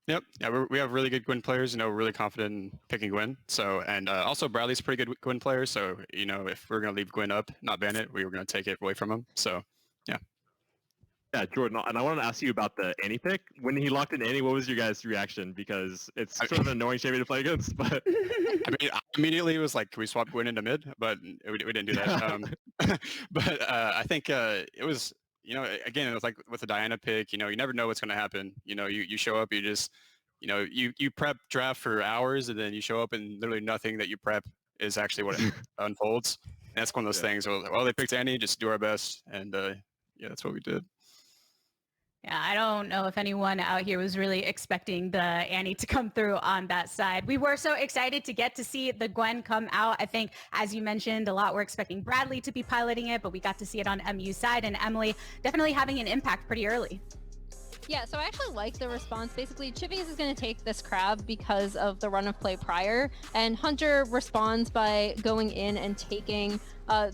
Yep. Yeah, we have really good Gwen players. We're really confident in picking Gwen. So, and also Bradley's a pretty good Gwen player. So, if we're gonna leave Gwen up, not ban it, we were gonna take it away from him. So, yeah. Yeah, Jordan. And I wanted to ask you about the Annie pick. When he locked in Annie, what was your guys' reaction? Because it's sort of an annoying champion to play against. But I immediately was like, "Can we swap Gwen into mid?" But we didn't do that. But I think it was. Again, it was like with the Diana pick, you never know what's going to happen. You show up, you just, you prep draft for hours and then you show up and literally nothing that you prep is actually what it unfolds. And that's one of those things where, well, they picked Annie, just do our best. And yeah, that's what we did. Yeah, I don't know if anyone out here was really expecting the Annie to come through on that side. We were so excited to get to see the Gwen come out. I think, as you mentioned, a lot we're expecting Bradley to be piloting it, but we got to see it on MU's side, and Emily definitely having an impact pretty early. Yeah, so I actually like the response. Basically, Chippies is going to take this crab because of the run of play prior, and Hunter responds by going in and taking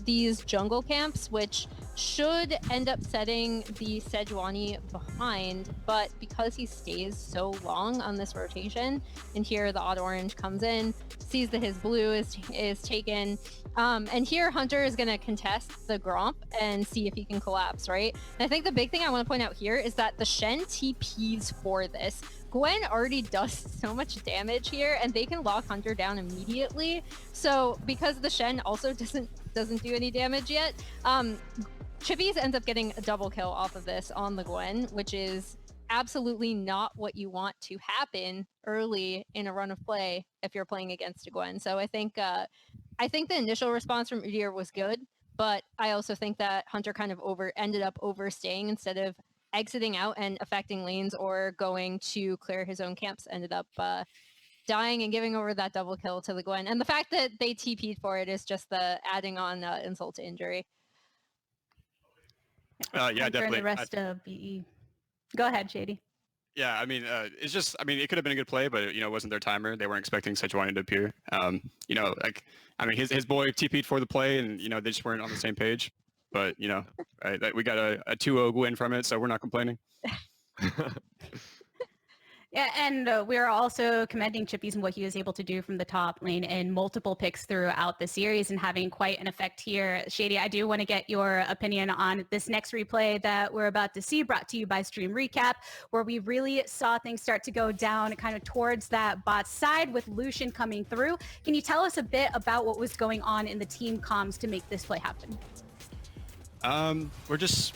these jungle camps, which should end up setting the Sejuani behind, but because he stays so long on this rotation, and here the odd orange comes in, sees that his blue is taken, and here Hunter is going to contest the Gromp and see if he can collapse, right? And I think the big thing I want to point out here is that the Shen TPs for this. Gwen already does so much damage here, and they can lock Hunter down immediately. So because the Shen also doesn't do any damage yet, Chippies ends up getting a double kill off of this on the Gwen, which is absolutely not what you want to happen early in a run of play if you're playing against a Gwen. So I think the initial response from Udyr was good, but I also think that Hunter kind of ended up overstaying instead of exiting out and affecting lanes or going to clear his own camps, ended up dying and giving over that double kill to the Gwen. And the fact that they TP'd for it is just the adding on insult to injury. Yeah, definitely. The rest of BE. Go ahead, Shady. Yeah, I mean, it's just, it could have been a good play, but it wasn't their timer. They weren't expecting Sejuani to appear. His boy TP'd for the play, and they just weren't on the same page. But we got a 2-0 win from it, so we're not complaining. Yeah, and we are also commending Chippies and what he was able to do from the top lane in multiple picks throughout the series and having quite an effect here. Shady, I do want to get your opinion on this next replay that we're about to see, brought to you by Stream Recap, where we really saw things start to go down kind of towards that bot side with Lucian coming through. Can you tell us a bit about what was going on in the team comms to make this play happen? We're just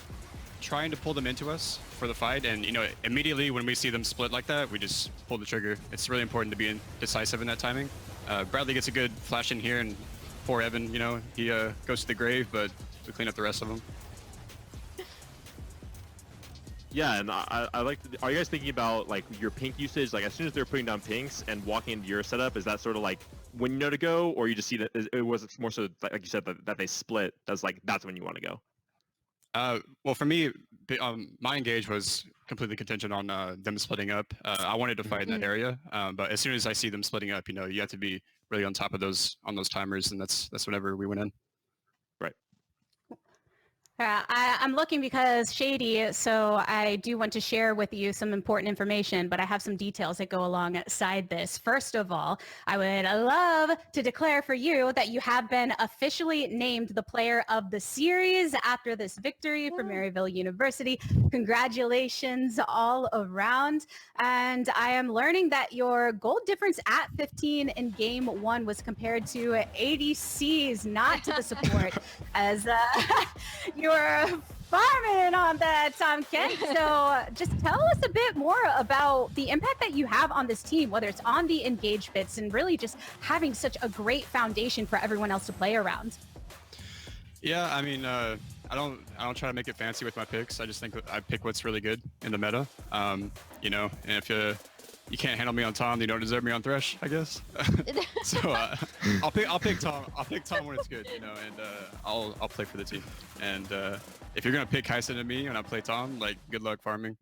trying to pull them into us for the fight, and immediately when we see them split like that, we just pull the trigger. It's really important to be decisive in that timing. Bradley gets a good flash in here, and poor Evan, he goes to the grave, but we clean up the rest of them. Yeah, and I like to, are you guys thinking about like your pink usage, like as soon as they're putting down pinks and walking into your setup, is that sort of like when you know to go, or you just see that it was more so like you said that they split, that's when you want to go? Well, for me, my engage was completely contingent on them splitting up. I wanted to fight in that area, but as soon as I see them splitting up, you have to be really on top of those timers, and that's whenever we went in. Right. I'm looking because Shady, so I do want to share with you some important information, but I have some details that go alongside this. First of all, I would love to declare for you that you have been officially named the player of the series after this victory for Maryville University. Congratulations all around. And I am learning that your gold difference at 15 in game 1 was compared to ADCs, not to the support, as you You're farming on that, Tom Kent. So just tell us a bit more about the impact that you have on this team, whether it's on the engaged bits and really just having such a great foundation for everyone else to play around. Yeah, I mean, I don't try to make it fancy with my picks. I just think I pick what's really good in the meta. You know, and if you can't handle me on Tom, you don't deserve me on Thresh, I guess. So I'll pick Tom. I'll pick Tom when it's good, you know, and I'll play for the team. And if you're gonna pick Heisen and me when I play Tom, like, good luck farming.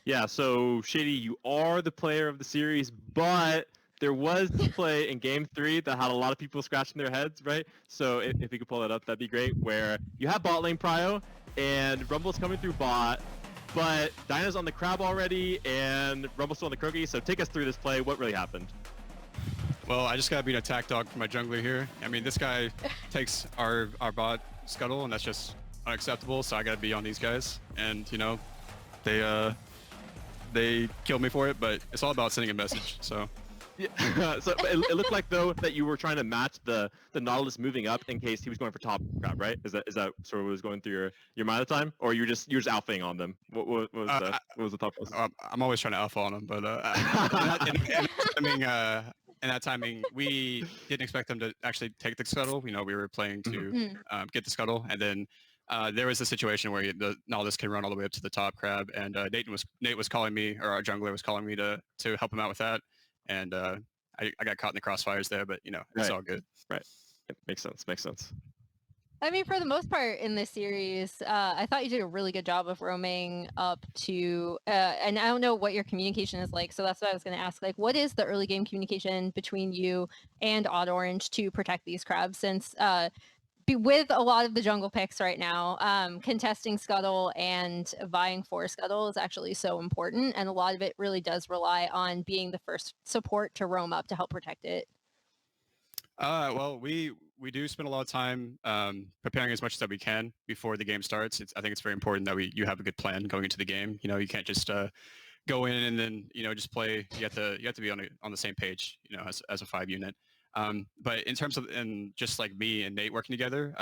Yeah, so Shady, you are the player of the series, but there was this play in Game 3 that had a lot of people scratching their heads, right? So if you could pull that up, that'd be great, where you have bot lane prio, and Rumble's coming through bot, but Dinah's on the crab already, and Rumble's still on the Croaky, so take us through this play. What really happened? Well, I just gotta be an attack dog for my jungler here. I mean, this guy takes our bot scuttle, and that's just unacceptable, so I gotta be on these guys. And, you know, they killed me for it, but it's all about sending a message, so... Yeah. So it looked like, though, that you were trying to match the Nautilus moving up in case he was going for top crab, right? Is that sort of what was going through your mind at the time, or you're just alphaing on them? What was the thought process? I'm always trying to alpha on them, but in that timing, we didn't expect them to actually take the scuttle. You know, we were playing to get the scuttle, and then there was a situation where the Nautilus can run all the way up to the top crab, and Nate was calling me, or our jungler was calling me to help him out with that. And I got caught in the crossfires there, but, you know, it's all good. Right. It makes sense. I mean, for the most part in this series, I thought you did a really good job of roaming up to, and I don't know what your communication is like, so that's what I was going to ask. Like, what is the early game communication between you and Odd Orange to protect these crabs? Since with a lot of the jungle picks right now, contesting Scuttle and vying for Scuttle is actually so important, and a lot of it really does rely on being the first support to roam up to help protect it. Well, we do spend a lot of time preparing as much as we can before the game starts. I think it's very important that you have a good plan going into the game. You know, you can't just go in and then, you know, just play. You have to be on the same page, you know, as a 5 unit. But in terms of, and just like me and Nate working together,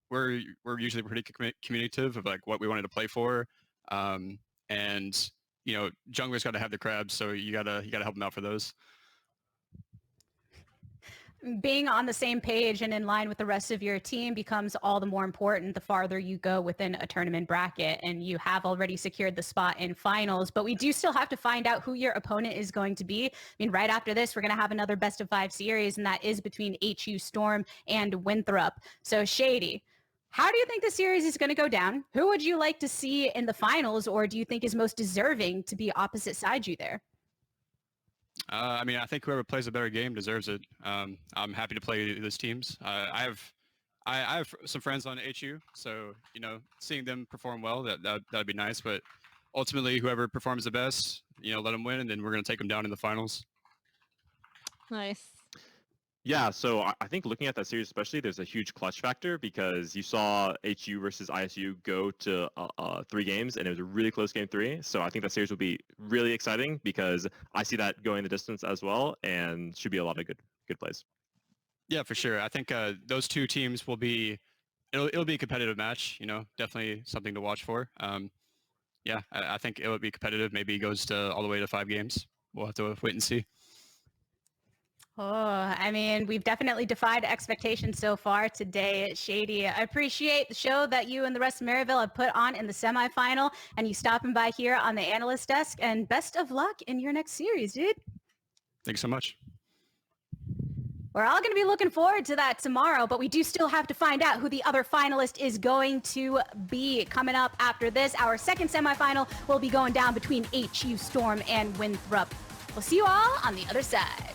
we're usually pretty communicative of like what we wanted to play for, and, you know, junglers got to have the crabs, so you gotta help them out for those. Being on the same page and in line with the rest of your team becomes all the more important the farther you go within a tournament bracket, and you have already secured the spot in finals, but we do still have to find out who your opponent is going to be. I mean, right after this, we're going to have another best of 5 series, and that is between HU Storm and Winthrop. So Shady, how do you think the series is going to go down? Who would you like to see in the finals, or do you think is most deserving to be opposite side you there? I mean, I think whoever plays a better game deserves it. I'm happy to play those teams. I have some friends on HU, so, you know, seeing them perform well, that'd be nice. But ultimately, whoever performs the best, you know, let them win, and then we're going to take them down in the finals. Nice. Yeah, so I think looking at that series especially, there's a huge clutch factor because you saw HU versus ISU go to 3 games, and it was a really close game 3. So I think that series will be really exciting because I see that going the distance as well, and should be a lot of good plays. Yeah, for sure. I think those 2 teams will be, it'll be a competitive match. You know, definitely something to watch for. Yeah, I think it will be competitive. Maybe it goes to all the way to 5 games. We'll have to wait and see. Oh, I mean, we've definitely defied expectations so far today, Shady. I appreciate the show that you and the rest of Maryville have put on in the semifinal, and you stopping by here on the analyst desk, and best of luck in your next series, dude. Thanks so much. We're all going to be looking forward to that tomorrow, but we do still have to find out who the other finalist is going to be. Coming up after this, our second semifinal will be going down between HU Storm and Winthrop. We'll see you all on the other side.